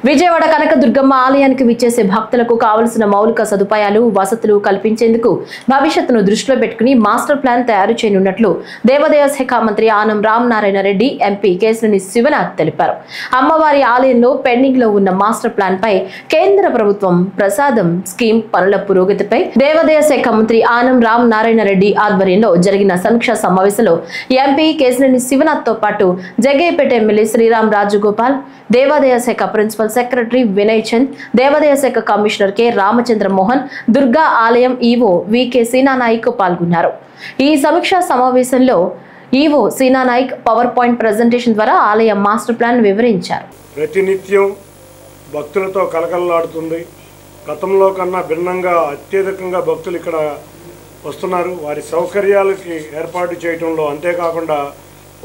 విజయవాడ కనకదుర్గమ్మ ఆలయానికి విచ్చేసే భక్తులకు కావలసిన మౌలిక సదుపాయాలు వసతులు కల్పించేందుకు భవిష్యత్తును దృష్టిలో పెట్టుకుని మాస్టర్ ప్లాన్ తయారు చేయనున్నట్లు దేవాదాయ శాఖ మంత్రి ఆనం రామనారాయణ రెడ్డి ఎంపీ కేశినేని శివనాథ్ తెలిపారు. అమ్మవారి ఆలయంలో పెండింగ్ లో ఉన్న మాస్టర్ ప్లాన్ పై కేంద్ర ప్రభుత్వం ప్రసాదం స్కీమ్ పనుల పురోగతిపై దేవాదాయ శాఖ మంత్రి ఆనం రామనారాయణ రెడ్డి ఆధ్వర్యంలో జరిగిన సమీక్షా సమావేశంలో ఎంపీ కేశినేని శివనాథ్ తో పాటు జగ్గయ్యపేట ఎమ్మెల్యే శ్రీరామ్ రాజగోపాల్, దేవాదాయ శాఖ ప్రిన్సిపల్ సెక్రటరీ వినయ్ చంద్, దేవాదాయ శాఖ కమిషనర్ కె రామచంద్ర మోహన్, దుర్గా ఆలయం ఈవో వికే సీనానాయక్ పాల్గొన్నారు. ఈ సమీక్షా సమావేశంలో EO Seena Nayak power point presentation ద్వారా ఆలయ మాస్టర్ ప్లాన్ వివరించారు. ప్రతినిత్యం భక్తులతో కలకలలాడుతుంది. గతంలో కన్నా భిన్నంగా అత్యధికంగా భక్తులు ఇక్కడ వస్తున్నారు. వారి సౌకర్యాలకి ఏర్పాటు చేయడంలో, అంతేకాకుండా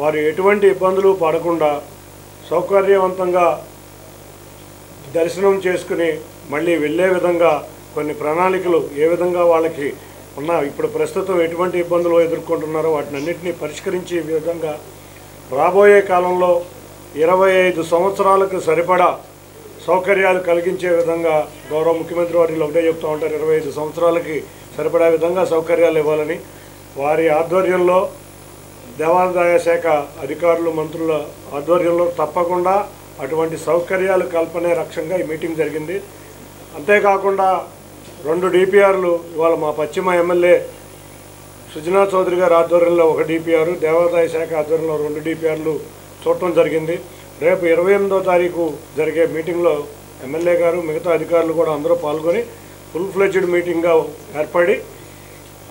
వారు ఎటువంటి ఇబ్బందులు పడకుండా సౌకర్యవంతంగా దర్శనం చేసుకుని మళ్ళీ వెళ్ళే విధంగా కొన్ని ప్రణాళికలు ఏ విధంగా వాళ్ళకి ఉన్న ఇప్పుడు ప్రస్తుతం ఎటువంటి ఇబ్బందులు ఎదుర్కొంటున్నారో వాటిని అన్నింటినీ పరిష్కరించే విధంగా రాబోయే కాలంలో 25 సంవత్సరాలకు సరిపడా సౌకర్యాలు కలిగించే విధంగా గౌరవ ముఖ్యమంత్రి వారిలో ఒకటే చెప్తూ ఉంటారు, 25 సంవత్సరాలకి సరిపడా విధంగా సౌకర్యాలు ఇవ్వాలని. వారి ఆధ్వర్యంలో దేవాదాయ శాఖ అధికారులు మంత్రుల ఆధ్వర్యంలో తప్పకుండా అటువంటి సౌకర్యాలు కల్పనే లక్ష్యంగా ఈ మీటింగ్ జరిగింది. అంతేకాకుండా 2 డిపిఆర్లు ఇవాళ మా పశ్చిమ ఎమ్మెల్యే సుజనా చౌదరి గారి ఆధ్వర్యంలో 1 డిపిఆర్, దేవాదాయ శాఖ ఆధ్వర్యంలో 2 డిపిఆర్లు చూడటం జరిగింది. రేపు 28వ తారీఖు జరిగే మీటింగ్లో ఎమ్మెల్యే గారు మిగతా అధికారులు కూడా అందరూ పాల్గొని ఫుల్ ఫ్లెడ్జ్డ్ మీటింగ్గా ఏర్పడి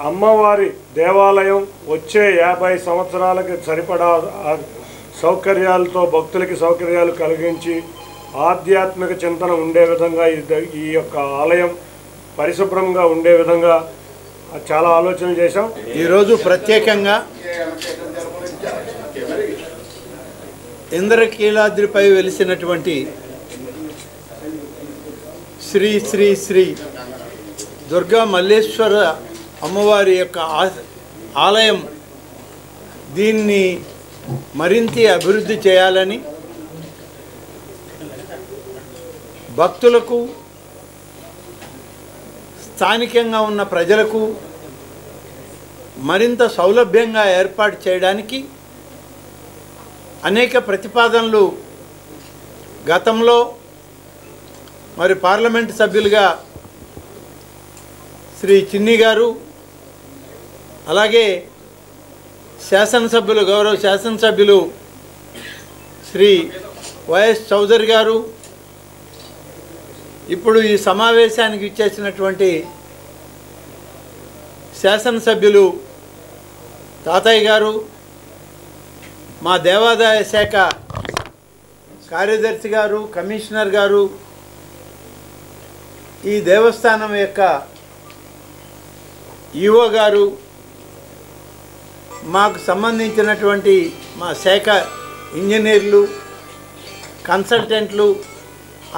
అమ్మవారి దేవాలయం వచ్చే 50 సంవత్సరాలకి సరిపడా సౌకర్యాలతో భక్తులకి సౌకర్యాలు కలిగించి ఆధ్యాత్మిక చింతన ఉండే విధంగా ఈ యొక్క ఆలయం పరిశుభ్రంగా ఉండే విధంగా చాలా ఆలోచనలు చేశాం. ఈరోజు ప్రత్యేకంగా ఇంద్రకీలాద్రిపై వెలిసినటువంటి శ్రీ శ్రీ శ్రీ దుర్గా మల్లేశ్వర అమ్మవారి యొక్క ఆలయం దీన్ని మరింత అభివృద్ధి చేయాలని, భక్తులకు స్థానికంగా ఉన్న ప్రజలకు మరింత సౌలభ్యంగా ఏర్పాటు చేయడానికి అనేక ప్రతిపాదనలు గతంలో మరి పార్లమెంటు సభ్యులుగా శ్రీ చిన్ని గారు, అలాగే శాసనసభ్యులు గౌరవ శాసనసభ్యులు శ్రీ వైఎస్ చౌదరి గారు, ఇప్పుడు ఈ సమావేశానికి ఇచ్చేసినటువంటి శాసనసభ్యులు తాతయ్య గారు, మా దేవాదాయ శాఖ కార్యదర్శి గారు, కమిషనర్ గారు, ఈ దేవస్థానం యొక్క ఈవో గారు, మాకు సంబంధించినటువంటి మా శాఖ ఇంజనీర్లు, కన్సల్టెంట్లు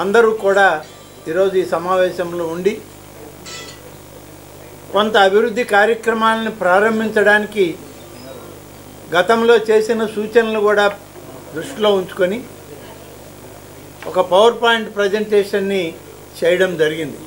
అందరూ కూడా ఈరోజు ఈ సమావేశంలో ఉండి కొంత అభివృద్ధి కార్యక్రమాలను ప్రారంభించడానికి గతంలో చేసిన సూచనలు కూడా దృష్టిలో ఉంచుకొని ఒక పవర్ పాయింట్ ప్రజెంటేషన్ని చేయడం జరిగింది.